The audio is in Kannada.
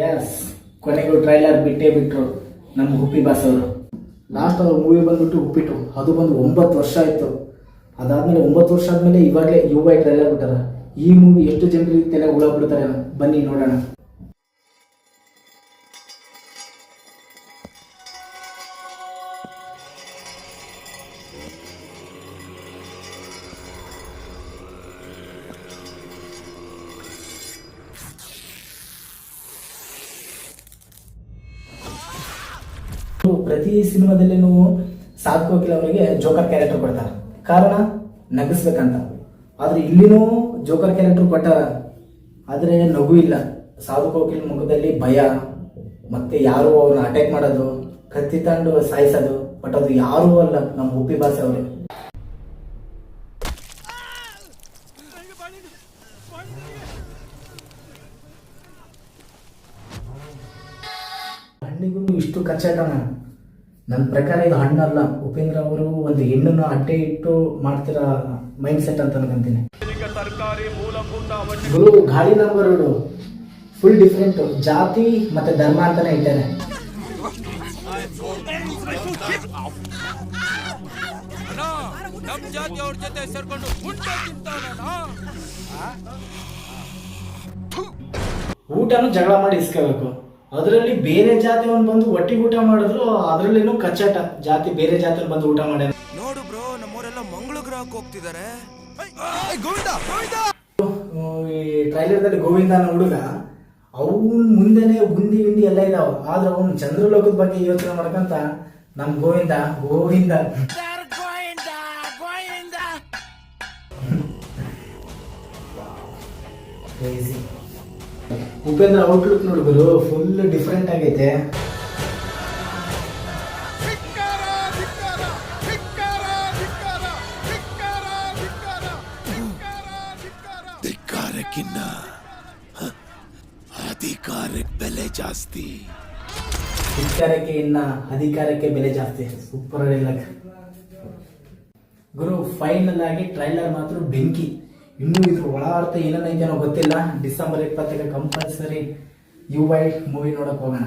ಎಸ್, ಕೊನೆಗೂ ಟ್ರೈಲರ್ ಬಿಟ್ಟೇ ಬಿಟ್ರು ನಮ್ಮ ಹುಪ್ಪಿ ಬಾಸ್ ಅವರು. ಲಾಸ್ಟ್ ಅವ್ರ ಮೂವಿ ಬಂದ್ಬಿಟ್ಟು ಉಪ್ಪಿಟ್ಟು, ಅದು ಬಂದು 9 ವರ್ಷ ಆಯಿತು. ಅದಾದಮೇಲೆ 9 ವರ್ಷ ಆದಮೇಲೆ ಇವಾಗಲೇ UI ಟ್ರೈಲರ್ ಬಿಟ್ಟಾರ. ಈ ಮೂವಿ ಎಷ್ಟು ಜನರಿಗೆ ತಲೆ ಹುಳ ಬಿಡ್ತಾರೆ ಬನ್ನಿ ನೋಡೋಣ. ಪ್ರತಿ ಸಿನಿಮಾದಲ್ಲಿನೂ ಸಾಧು ಕೋಕಿಲ ಅವರಿಗೆ ಜೋಕರ್ ಕ್ಯಾರೆಕ್ಟರ್ ಕೊಡ್ತಾರೆ, ಕಾರಣ ನಗಿಸ್ಬೇಕಂತ. ಆದ್ರೆ ಇಲ್ಲಿನೂ ಜೋಕರ್ ಕ್ಯಾರೆಕ್ಟರ್ ಕೊಟ್ಟಾರ, ಆದ್ರೆ ನಗು ಇಲ್ಲ. ಸಾಧು ಕೋಕಿಲ್ ಮುಖದಲ್ಲಿ ಭಯ, ಮತ್ತೆ ಯಾರು ಅವ್ರನ್ನ ಅಟ್ಯಾಕ್ ಮಾಡೋದು, ಕತ್ತಿ ತಂಡು ಸಾಯಿಸೋದು. ಬಟ್ ಅದು ಯಾರೂ ಅಲ್ಲ, ನಮ್ಮ ಹುಪ್ಪಿ ಬಾಸ್ ಅವರೇ. ಹಣ್ಣಿಗೂ ಇಷ್ಟು ಕಚ್ಚಾಟನ? ನನ್ನ ಪ್ರಕಾರ ಇದು ಹಣ್ಣಲ್ಲ. ಉಪೇಂದ್ರ ಅವರು ಒಂದು ಹೆಣ್ಣನ್ನು ಅಡ್ಡೆ ಇಟ್ಟು ಮಾಡ್ತಿರೋ ಮೈಂಡ್ ಸೆಟ್ ಅಂತ ಅನ್ಕೊಂತೀನಿ. ಗುರು ಗಾಳಿ ನಂಬರ್ ಫುಲ್ ಡಿಫ್ರೆಂಟ್, ಜಾತಿ ಮತ್ತೆ ಧರ್ಮ ಅಂತಾನೆ ಇಟ್ಟಾರೆ. ಊಟನು ಜಗಳ ಮಾಡಿ ಇಸ್ಕೋಬೇಕು. ಅದರಲ್ಲಿ ಬೇರೆ ಜಾತಿಯವನ್ ಬಂದು ಒಟ್ಟಿಗೆ ಊಟ ಮಾಡಿದ್ರು, ಅದರಲ್ಲಿನೂ ಕಚ್ಚಾಟ. ಜಾತಿ ಬೇರೆ ಜಾತಿಯವ್ರು ಬಂದು ಊಟ ಮಾಡ್ಯಾರ. ನೋಡು ಬ್ರೋ, ನಮ್ಮವರೆಲ್ಲ ಮಂಗಳ ಗ್ರಹಕ್ಕೆ ಹೋಗ್ತಿದ್ದಾರೆ. ಈ ಟ್ರೈಲರ್ದಲ್ಲಿ ಗೋವಿಂದ ಅನ್ನೋ ಹುಡುಗ, ಅವನ್ ಮುಂದೆನೆ ಗುಂಡಿ ಗಿಂಡಿ ಎಲ್ಲ ಇದಾವ, ಆದ್ರೆ ಅವನು ಚಂದ್ರಲೋಕದ ಬಗ್ಗೆ ಯೋಚನೆ ಮಾಡ್ಕಂತ ನಮ್ ಗೋವಿಂದ ಗೋವಿಂದ ಉಪೇಂದ್ರ ಔಟ್ಲುಕ್ ನೋಡಿದ್ರು ಫುಲ್ ಡಿಫ್ರೆಂಟ್ ಆಗೈತೆ. ಧಿಕ್ಕಾರಕ್ಕಿನ್ನ ಅಧಿಕಾರಕ್ಕೆ ಬೆಲೆ ಜಾಸ್ತಿ. ಧಿಕ್ಕಾರಕ್ಕೆ ಇನ್ನ ಅಧಿಕಾರಕ್ಕೆ ಬೆಲೆ ಜಾಸ್ತಿ. ಸೂಪರ್ ಡೈಲಾಗ್ ಗುರು. ಫೈನಲ್ ಆಗಿ ಟ್ರೈಲರ್ ಮಾತ್ರ ಬೆಂಕಿ. ಇನ್ನೂ ಇದ್ರ ಒಳ ಅರ್ಥ ಏನೈತೆ ಅನ್ನೋ ಗೊತ್ತಿಲ್ಲ. ಡಿಸೆಂಬರ್ 20ಕ್ಕೆ ಕಂಪಲ್ಸರಿ UI ಮೂವಿ ನೋಡಕ್ ಹೋಗೋಣ.